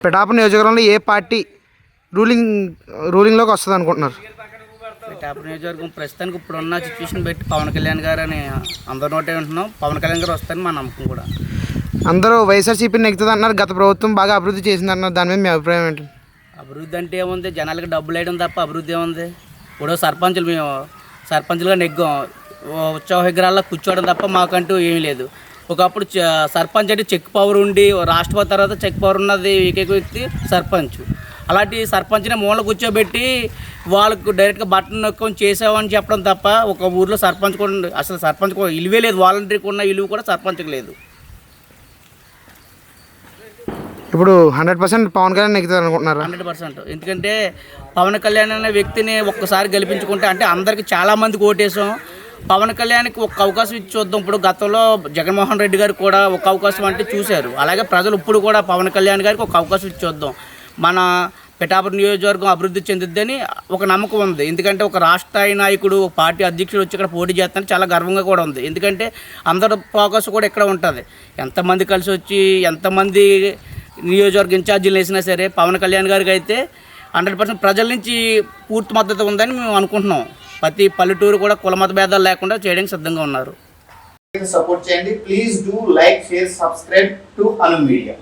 పిఠాపురం నియోజకవర్గంలో ఏ పార్టీ రూలింగ్లోకి వస్తుంది అనుకుంటున్నారు? పిఠాపురం నియోజకవర్గం ప్రస్తుతానికి ఇప్పుడున్న సిచ్యువేషన్ పెట్టి పవన్ కళ్యాణ్ గారు అని అందరి నోటే ఉంటున్నాం. పవన్ కళ్యాణ్ గారు వస్తారని మా నమ్మకం కూడా. అందరూ వైఎస్ఆర్సీపీని నెగ్గుతుంది అంటున్నారు. గత ప్రభుత్వం బాగా అభివృద్ధి చేసింది అంటున్నారు. దాని మీద మీ అభిప్రాయం ఏంటి? అభివృద్ధి అంటే ఏముంది, జనాలకు డబ్బులు వేయడం తప్ప అభివృద్ధి ఏముంది? ఇప్పుడు మేము సర్పంచులుగా నెగ్గాం, ఉత్సవ విగ్రహాల్లో కూర్చోవడం తప్ప మాకంటూ ఏమీ లేదు. ఒకప్పుడు సర్పంచ్ అంటే చెక్ పవర్ ఉండి, రాష్ట్రపతి తర్వాత చెక్ పవర్ ఉన్నది ఏకైక వ్యక్తి సర్పంచ్. అలాంటి సర్పంచ్ని మూల కూర్చోబెట్టి వాళ్ళకు డైరెక్ట్గా బటన్ నొక్కని చేసామని చెప్పడం తప్ప ఒక ఊర్లో సర్పంచ్ కూడా అసలు సర్పంచ్ కూడా విలువే లేదు. వాలంటీర్కి ఉన్న విలువ కూడా సర్పంచ్కి లేదు. ఇప్పుడు 100% పవన్ కళ్యాణ్ నెగ్గుతారు అనుకుంటున్నారు? 100%. ఎందుకంటే పవన్ కళ్యాణ్ అనే వ్యక్తిని ఒక్కసారి గెలిపించుకుంటే, అంటే అందరికీ చాలామందికి ఓటేసాం, పవన్ కళ్యాణ్కి ఒక అవకాశం ఇచ్చి చూద్దాం. ఇప్పుడు గతంలో జగన్మోహన్ రెడ్డి గారు కూడా ఒక అవకాశం అంటే చూశారు. అలాగే ప్రజలు ఇప్పుడు కూడా పవన్ కళ్యాణ్ గారికి ఒక అవకాశం ఇచ్చి చూద్దాం. మన పిఠాపురం నియోజకవర్గం అభివృద్ధి చెందుద్దని ఒక నమ్మకం ఉంది. ఎందుకంటే ఒక రాష్ట్ర నాయకుడు, పార్టీ అధ్యక్షుడు వచ్చి ఇక్కడ పోటీ చేస్తానని చాలా గర్వంగా కూడా ఉంది. ఎందుకంటే అందరి ఫోకస్ కూడా ఇక్కడ ఉంటుంది. ఎంతమంది కలిసి వచ్చి ఎంతమంది నియోజకవర్గ ఇన్ఛార్జీలు వేసినా సరే పవన్ కళ్యాణ్ గారికి అయితే 100% ప్రజల నుంచి పూర్తి మద్దతు ఉందని మేము అనుకుంటున్నాం. ప్రతి పల్లెటూరు కూడా కుల మత భేదాలు లేకుండా చేయడానికి సిద్ధంగా ఉన్నారు. సపోర్ట్ చేయండి. Please do like, share, subscribe to Anu media.